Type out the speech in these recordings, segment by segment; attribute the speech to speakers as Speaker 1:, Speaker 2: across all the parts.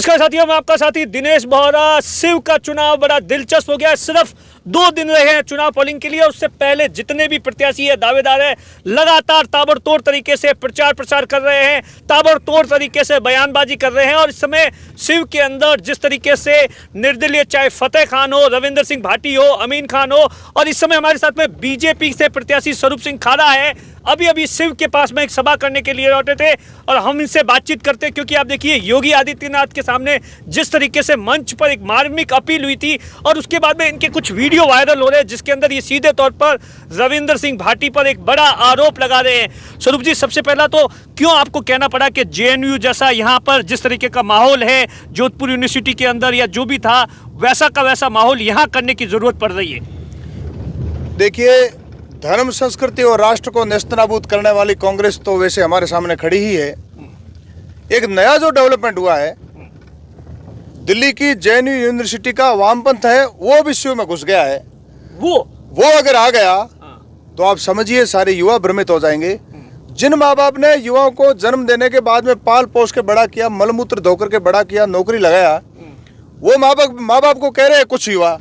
Speaker 1: नमस्कार साथियों, मैं आपका साथी दिनेश बोहरा। शिव का चुनाव बड़ा दिलचस्प हो गया है। सिर्फ 2 दिन रहे हैं चुनाव पोलिंग के लिए। उससे पहले जितने भी प्रत्याशी है, दावेदार है, लगातार ताबड़तोड़ तरीके से प्रचार प्रसार कर रहे हैं, ताबड़तोड़ तरीके से बयानबाजी कर रहे हैं। और इस समय शिव के अंदर जिस तरीके से निर्दलीय, चाहे फतेह खान हो, रविंद्र सिंह भाटी हो, अमीन खान हो, और इस समय हमारे साथ में बीजेपी से प्रत्याशी स्वरूप सिंह खाड़ा है, अभी शिव के पास में एक सभा करने के लिए लौटे थे और हम इनसे बातचीत करते हैं। क्योंकि आप देखिए, योगी आदित्यनाथ के सामने जिस तरीके से मंच पर एक मार्मिक अपील हुई थी और उसके बाद में इनके कुछ वीडियो वायरल हो रहे हैं जिसके अंदर ये सीधे तौर पर रविंद्र सिंह भाटी पर एक बड़ा आरोप लगा रहे हैं। स्वरूप जी, सबसे पहला तो क्यों आपको कहना पड़ा कि जेएनयू जैसा यहाँ पर जिस तरीके का माहौल है जोधपुर यूनिवर्सिटी के अंदर या जो भी था, वैसा का वैसा माहौल यहाँ करने की जरूरत पड़ रही है?
Speaker 2: देखिए, धर्म, संस्कृति और राष्ट्र को नेस्तनाबूद करने वाली कांग्रेस तो वैसे हमारे सामने खड़ी ही है। एक नया जो डेवलपमेंट हुआ है, दिल्ली की जेएनयू यूनिवर्सिटी का वामपंथ है, वो भी शिव में घुस गया है। वो अगर आ गया तो आप समझिए सारे युवा भ्रमित हो जाएंगे। जिन माँ बाप ने युवाओं को जन्म देने के बाद में पाल पोस के बड़ा किया, मलमूत्र धोकर के बड़ा किया, नौकरी लगाया, वो माँ बाप को कह रहे हैं कुछ युवा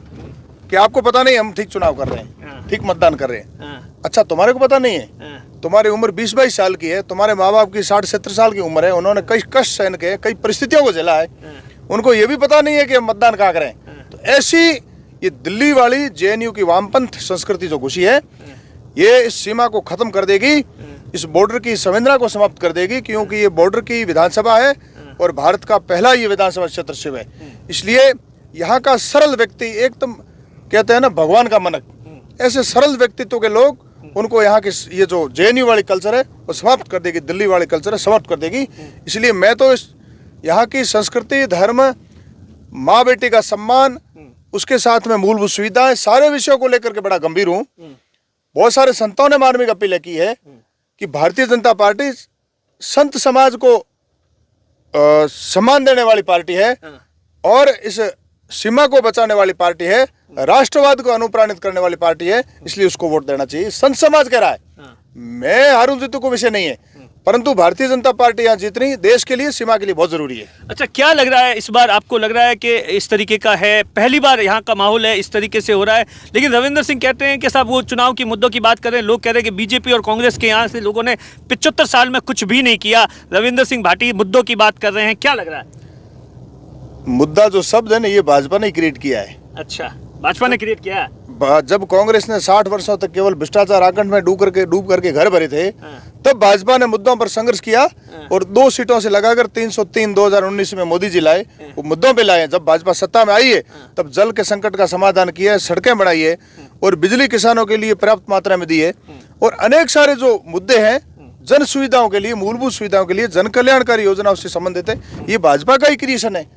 Speaker 2: कि आपको पता नहीं हम ठीक चुनाव कर रहे हैं, ठीक मतदान कर रहे हैं। अच्छा, तुम्हारे को पता नहीं है? तुम्हारी उम्र 20-22 साल की है, तुम्हारे माँ बाप की 60-70 साल की उम्र है, उन्होंने कई कष्ट सहन किए, कई परिस्थितियों को झेला है, उनको ये भी पता नहीं है कि हम मतदान कहाँ करें। तो ऐसी ये दिल्ली वाली जेएनयू की वामपंथ संस्कृति जो घुसी है, ये इस सीमा को खत्म कर देगी, इस बॉर्डर की संवेदना को समाप्त कर देगी। क्योंकि ये बॉर्डर की विधानसभा है और भारत का पहला ये विधानसभा क्षेत्र शिव है। इसलिए यहाँ का सरल व्यक्ति, एकदम कहते हैं ना भगवान का मनक, ऐसे सरल व्यक्तित्व के लोग, उनको यहाँ के ये जो जेएनयू वाली कल्चर है वो समाप्त कर देगी, दिल्ली वाली कल्चर है समाप्त कर देगी। इसलिए मैं तो इस यहाँ की संस्कृति, धर्म, माँ बेटी का सम्मान, उसके साथ में मूलभूत सुविधाएं, सारे विषयों को लेकर के बड़ा गंभीर हूँ। बहुत सारे संतों ने मार्मिक अपील की है कि भारतीय जनता पार्टी संत समाज को सम्मान देने वाली पार्टी है और इस सीमा को बचाने वाली पार्टी है, राष्ट्रवाद को अनुप्राणित करने वाली पार्टी है, इसलिए उसको वोट देना चाहिए। संत समाज कह रहा है। मैं हारूं जीतू को विषय नहीं है, परंतु भारतीय जनता पार्टी यहाँ जीतनी देश के लिए, सीमा के लिए बहुत जरूरी है।
Speaker 1: अच्छा, क्या लग रहा है इस बार? आपको लग रहा है कि इस तरीके का है, पहली बार यहाँ का माहौल है, इस तरीके से हो रहा है? लेकिन रविंद्र सिंह कहते हैं कि साहब वो चुनाव की मुद्दों की बात कर रहे हैं, लोग कह रहे हैं कि बीजेपी और कांग्रेस के यहाँ से लोगों ने 75 साल में कुछ भी नहीं किया, रविंद्र सिंह भाटी मुद्दों की बात कर रहे हैं। क्या लग रहा है?
Speaker 2: मुद्दा जो शब्द है ना, ये भाजपा ने क्रिएट किया है।
Speaker 1: अच्छा, भाजपा ने क्रिएट किया है।
Speaker 2: जब कांग्रेस ने 60 वर्षों तक केवल भ्रष्टाचार आकंठ में डूब करके घर भरे थे, तब भाजपा ने मुद्दों पर संघर्ष किया और 2 सीटों से लगाकर 303 2019 में मोदी जी लाए, वो मुद्दों पे लाए। जब भाजपा सत्ता में आई है, तब जल के संकट का समाधान किया है, सड़कें बढ़ाई है और बिजली किसानों के लिए पर्याप्त मात्रा में दी है। और अनेक सारे जो मुद्दे हैं जन सुविधाओं के लिए, मूलभूत सुविधाओं के लिए, जन कल्याणकारी योजनाओं से संबंधित है, ये भाजपा का ही क्रिएशन है।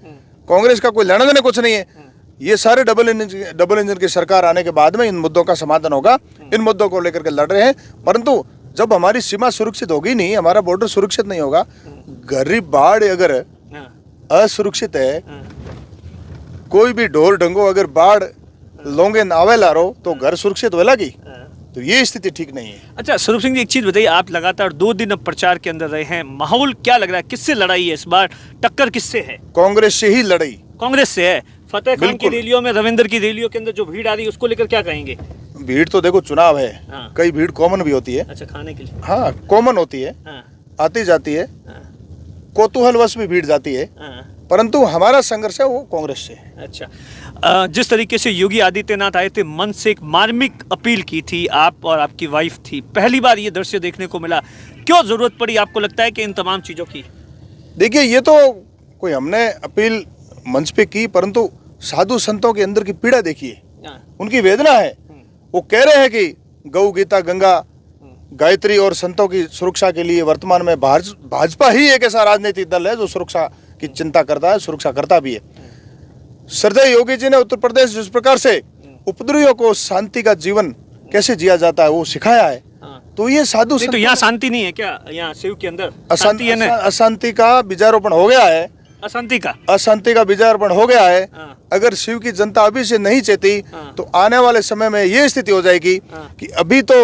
Speaker 2: कांग्रेस का कोई लेना देना कुछ नहीं है। ये सारे डबल इंजन की सरकार आने के बाद में इन मुद्दों का समाधान होगा। इन मुद्दों को लेकर के लड़ रहे हैं, परंतु जब हमारी सीमा सुरक्षित होगी नहीं, हमारा बॉर्डर सुरक्षित नहीं होगा, गरीब बाढ़ अगर असुरक्षित है, कोई भी ढोल ढंगो अगर बाढ़ लोगे नावे ला रो तो घर सुरक्षित होगा की, तो ये स्थिति ठीक नहीं है। अच्छा,
Speaker 1: स्वरूप सिंह जी, एक चीज बताइए, आप लगातार 2 दिन अब प्रचार के अंदर रहे हैं, माहौल क्या लग रहा है? किससे लड़ाई है इस बार? टक्कर किससे है?
Speaker 2: कांग्रेस से ही लड़ाई।
Speaker 1: कांग्रेस से है। फतेह खान की रैलियों में, रविंद्र की रैलियों के अंदर जो भीड़ आ रही है, उसको लेकर क्या कहेंगे?
Speaker 2: भीड़ तो देखो, चुनाव है, कई भीड़ कॉमन भी होती है।
Speaker 1: अच्छा, खाने के लिए?
Speaker 2: हाँ, कॉमन होती है, आती जाती है, कौतूहलवश भी भीड़ जाती है, परंतु हमारा संघर्ष है वो कांग्रेस से।
Speaker 1: अच्छा, जिस तरीके से योगी आदित्यनाथ आए थे, मन से एक मार्मिक अपील की थी, आप और आपकी वाइफ थी, पहली बार ये दृश्य देखने को मिला, क्यों जरूरत पड़ी आपको लगता है कि इन तमाम चीजों की?
Speaker 2: देखिए, ये तो कोई हमने अपील मंच पे की, परंतु साधु संतों के अंदर की पीड़ा देखिए, उनकी वेदना है। वो कह रहे हैं कि गौ, गीता, गंगा, गायत्री और संतों की सुरक्षा के लिए वर्तमान में भाजपा ही एक ऐसा राजनीतिक दल है जो सुरक्षा की चिंता करता है, सुरक्षा करता भी है। श्रद्धेय योगी जी ने उत्तर प्रदेश जिस प्रकार से उपद्रवियों को शांति का जीवन कैसे जिया जाता है वो सिखाया है, तो ये साधु
Speaker 1: तो यहाँ शांति नहीं है क्या? यहाँ शिव के अंदर
Speaker 2: अशांति का बीजारोपण हो गया है। अशांति का बीजारोपण हो गया है। अगर शिव की जनता अभी से नहीं चेती तो आने वाले समय में ये स्थिति हो जाएगी कि अभी तो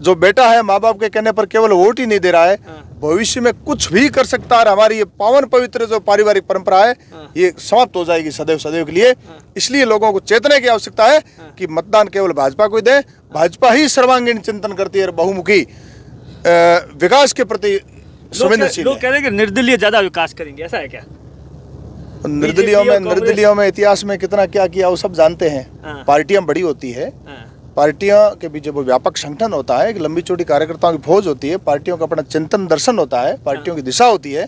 Speaker 2: जो बेटा है माँ बाप के कहने पर केवल वोट ही नहीं दे रहा है, भविष्य में कुछ भी कर सकता है और हमारी ये पावन पवित्र जो पारिवारिक परंपरा है ये समाप्त हो जाएगी सदैव सदैव के लिए। इसलिए लोगों को चेतने की आवश्यकता है कि मतदान केवल भाजपा को ही दें। भाजपा ही सर्वांगीण चिंतन करती है और बहुमुखी विकास के प्रति संवेदनशील
Speaker 1: लोग कह रहे हैं कि निर्दलीय ज्यादा विकास करेंगे, ऐसा है क्या?
Speaker 2: निर्दलीयों में इतिहास में कितना क्या किया वो सब जानते हैं। पार्टियां बड़ी होती है, पार्टियों के बीच वो व्यापक संगठन होता है, एक लंबी चौड़ी कार्यकर्ताओं की फौज होती है, पार्टियों का अपना चिंतन दर्शन होता है, पार्टियों की दिशा होती है,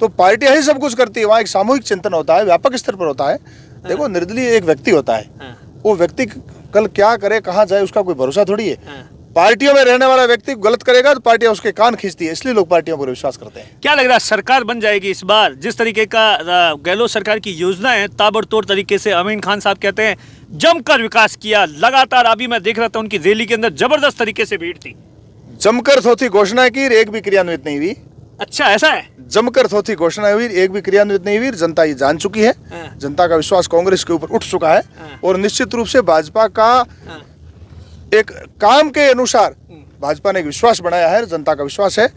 Speaker 2: तो पार्टियां ही सब कुछ करती है। वहाँ एक सामूहिक चिंतन होता है, व्यापक स्तर पर होता है। देखो निर्दलीय एक व्यक्ति होता है, वो व्यक्ति कल क्या करे कहाँ जाए उसका कोई भरोसा थोड़ी है। पार्टियों में रहने वाला व्यक्ति गलत करेगा तो पार्टियां उसके कान खींचती है, इसलिए लोग पार्टियों पर विश्वास करते हैं।
Speaker 1: क्या लग रहा है सरकार बन जाएगी इस बार? जिस तरीके का गहलोत सरकार की योजना है, ताबड़तोड़ तरीके से अमीन खान साहब कहते हैं जमकर विकास किया लगातार। अभी मैं देख रहा था उनकी रैली के अंदर जबरदस्त तरीके से भीड़ थी।
Speaker 2: जमकर थोथी घोषणा की, एक भी क्रियान्वित नहीं हुई।
Speaker 1: अच्छा, ऐसा है?
Speaker 2: जमकर थोथी घोषणा हुई, एक भी क्रियान्वित नहीं हुई। जनता ये जान चुकी है, जनता का विश्वास कांग्रेस के ऊपर उठ चुका है और निश्चित रूप से भाजपा का एक काम के अनुसार भाजपा ने एक विश्वास बनाया है, जनता का विश्वास है।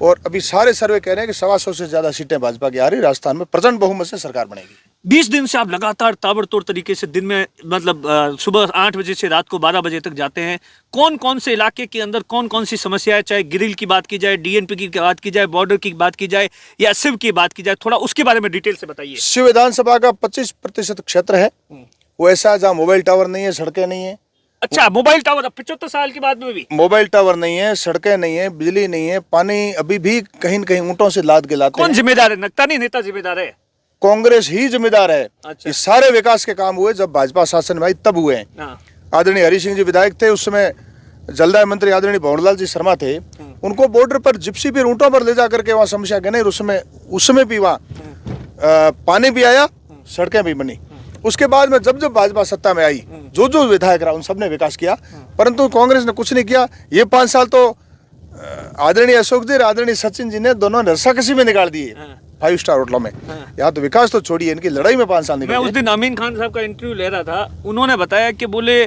Speaker 2: और अभी सारे सर्वे कह रहे हैं कि 125 से ज्यादा सीटें भाजपा की आ रही, राजस्थान में प्रचंड बहुमत से सरकार बनेगी।
Speaker 1: 20 दिन से आप लगातार ताबड़तोड़ तरीके से दिन में मतलब सुबह 8 बजे से रात को 12 बजे तक जाते हैं। कौन कौन से इलाके के अंदर कौन कौन सी समस्या है, चाहे गिरिल की बात की जाए, डीएनपी की बात की जाए, बॉर्डर की बात की जाए या शिव की बात की जाए, थोड़ा उसके बारे में डिटेल से बताइए।
Speaker 2: शिव विधानसभा का 25% क्षेत्र है, वो ऐसा जहाँ मोबाइल टावर नहीं है, सड़कें नहीं है।
Speaker 1: अच्छा, मोबाइल टावर 75 साल के बाद में भी
Speaker 2: मोबाइल टावर नहीं है, सड़कें नहीं है, बिजली नहीं है, पानी अभी भी कहीं न कहीं ऊंटों से लाद के लाते हैं।
Speaker 1: कौन जिम्मेदार है? नक्तानी नेता जिम्मेदार है?
Speaker 2: कांग्रेस ही जिम्मेदार है।
Speaker 1: अच्छा।
Speaker 2: ये सारे विकास के काम हुए जब भाजपा शासन में आई तब हुए हैं। आदरणीय हरि सिंह जी विधायक थे, उस समय जलदाय मंत्री आदरणीय भंवरलाल जी शर्मा थे। उनको बॉर्डर पर जिप्सी पे ऊंटों पर ले जा करके वहाँ समस्या कहने, उसमें भी वहाँ पानी भी आया, सड़कें भी बनी। उसके बाद में जब भाजपा सत्ता में आई, जो विधायक रहा उन सबने विकास किया, परंतु कांग्रेस ने कुछ नहीं किया। ये 5 साल तो आदरणीय अशोक जी, आदरणीय सचिन जी ने दोनों रस्साकसी में निकाल दिए 5 स्टार होटलों में। यहाँ तो विकास तो छोड़िए, इनकी लड़ाई में 5 साल निकल गए।
Speaker 1: मैं उस दिन अमीन खान साहब का इंटरव्यू ले रहा था, उन्होंने बताया कि बोले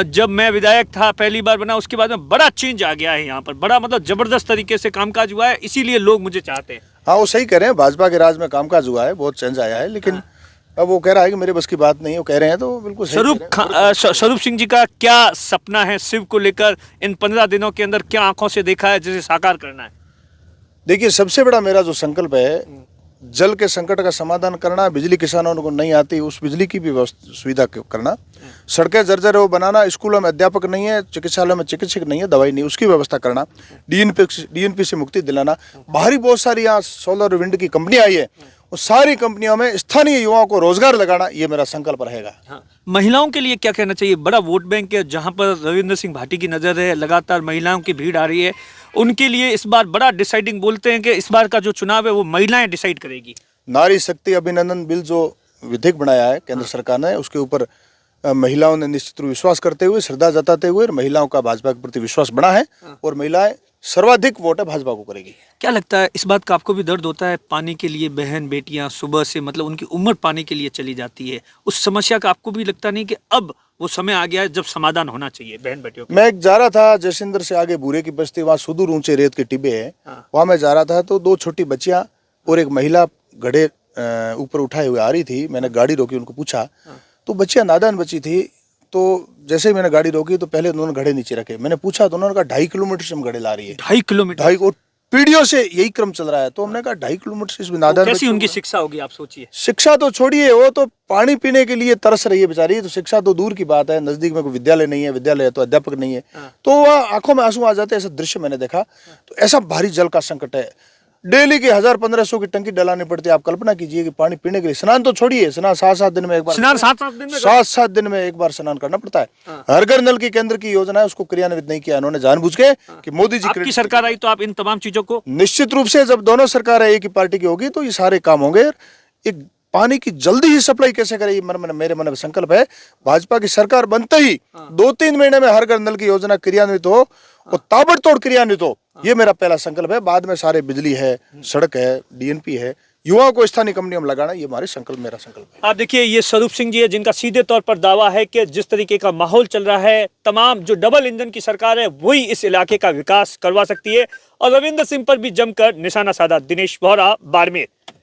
Speaker 1: जब मैं विधायक था पहली बार बना, उसके बाद में बड़ा चेंज आ गया है यहाँ पर, बड़ा मतलब जबरदस्त तरीके से कामकाज हुआ है, इसीलिए लोग मुझे चाहते हैं।
Speaker 2: हाँ, वो सही कह रहे हैं, भाजपा के राज में कामकाज हुआ है, बहुत चेंज आया है, लेकिन अब वो कह रहा है कि मेरे बस की बात नहीं है, वो कह रहे हैं तो बिल्कुल
Speaker 1: स्वरूप सिंह जी का क्या सपना है शिव को लेकर? इन 15 दिनों के अंदर क्या आंखों से देखा है जिसे साकार करना है?
Speaker 2: देखिए, सबसे बड़ा मेरा जो संकल्प है, जल के संकट का समाधान करना, बिजली किसानों को नहीं आती उस बिजली की भी सुविधा करना, सड़कें जर्जर वो बनाना, स्कूलों में अध्यापक नहीं है, चिकित्सालयों में चिकित्सक नहीं है, दवाई नहीं, उसकी व्यवस्था करना, डीएनपी से मुक्ति दिलाना। बाहरी बहुत सारी यहाँ सोलर विंड की कंपनी आई है, उस सारी कंपनियों में स्थानीय युवाओं को रोजगार लगाना, ये मेरा संकल्प रहेगा।
Speaker 1: हाँ। महिलाओं के लिए क्या कहना चाहिए? बड़ा वोट बैंक है जहां पर रविंद्र सिंह भाटी की नजर है, लगातार महिलाओं की भीड़ आ रही है, उनके लिए इस बार बड़ा डिसाइडिंग बोलते हैं कि इस बार का जो चुनाव है वो महिलाएं डिसाइड करेगी।
Speaker 2: नारी शक्ति अभिनंदन बिल जो विधेयक बनाया है केंद्र सरकार ने, उसके ऊपर महिलाओं ने निश्चित रूप विश्वास करते हुए, श्रद्धा जताते हुए, महिलाओं का भाजपा के प्रति विश्वास बढ़ा है और महिलाएं सर्वाधिक वोट है भाजपा को करेगी।
Speaker 1: क्या लगता है इस बात का आपको भी दर्द होता है? पानी के लिए बहन बेटियां सुबह से मतलब उनकी उम्र पानी के लिए चली जाती है, उस समस्या का आपको भी लगता नहीं कि अब वो समय आ गया है जब समाधान होना चाहिए बहन बेटियों का?
Speaker 2: मैं जा रहा था जयसिंदर से आगे बूरे की बस्ती, वहाँ सुदूर ऊंचे रेत के टिब्बे है, वहाँ मैं जा रहा था तो 2 छोटी बच्चियां और एक महिला घड़े ऊपर उठाए हुए आ रही थी। मैंने गाड़ी रोकी, उनको पूछा तो बच्चियां नादान बची थी, तो जैसे ही मैंने गाड़ी रोकी तो पहले दोनों घड़े नीचे रखे। मैंने पूछा तो उन्होंने कहा 2.5 किलोमीटर से हम घड़े ला रही है।
Speaker 1: 2.5 किलोमीटर?
Speaker 2: 2.5, और पीढ़ियों से यही क्रम चल रहा है। तो हमने कहा 2.5 किलोमीटर से इसमें नादान
Speaker 1: कैसी उनकी शिक्षा होगी आप सोचिए।
Speaker 2: शिक्षा तो छोड़िए, वो तो पानी पीने के लिए तरस रही है बेचारी, तो शिक्षा तो दूर की बात है। नजदीक में कोई विद्यालय नहीं है, विद्यालय है तो अध्यापक नहीं है, तो वह आंखों में आंसू आ जाते हैं। ऐसा दृश्य मैंने देखा। तो ऐसा भारी जल का संकट है, डेली की 1000-1500 की टंकी डलानी पड़ती है। आप कल्पना कीजिए कि पानी पीने के लिए, स्नान तो छोड़िए, स्नान 7-7 दिन में एक बार,
Speaker 1: स्नान 7-7 दिन में
Speaker 2: 7-7 दिन में एक बार स्नान करना पड़ता है। हर घर नल की केंद्र की योजना है, उसको क्रियान्वित नहीं किया इन्होंने जानबूझ के कि मोदी जी
Speaker 1: आपकी सरकार आई तो आप इन तमाम चीजों को,
Speaker 2: निश्चित रूप से जब दोनों सरकार एक ही पार्टी की होगी तो ये सारे काम होंगे। एक पानी की जल्दी ही सप्लाई कैसे करे, ये मेरे मन में संकल्प है। भाजपा की सरकार बनते ही 2-3 महीने में हर घर नल की योजना क्रियान्वित हो और ताबड़तोड़ क्रियान्वित हो, ये मेरा पहला संकल्प है। बाद में सारे बिजली है, सड़क है, डीएनपी है, युवाओं को स्थानीय कंपनियों में लगाना, ये हमारे संकल्प, मेरा संकल्प है।
Speaker 1: आप देखिए, ये स्वरूप सिंह जी है जिनका सीधे तौर पर दावा है कि जिस तरीके का माहौल चल रहा है, तमाम जो डबल इंजन की सरकार है वही इस इलाके का विकास करवा सकती है। और रविंद्र सिंह पर भी जमकर निशाना साधा। दिनेश बोहरा, बाड़मेर।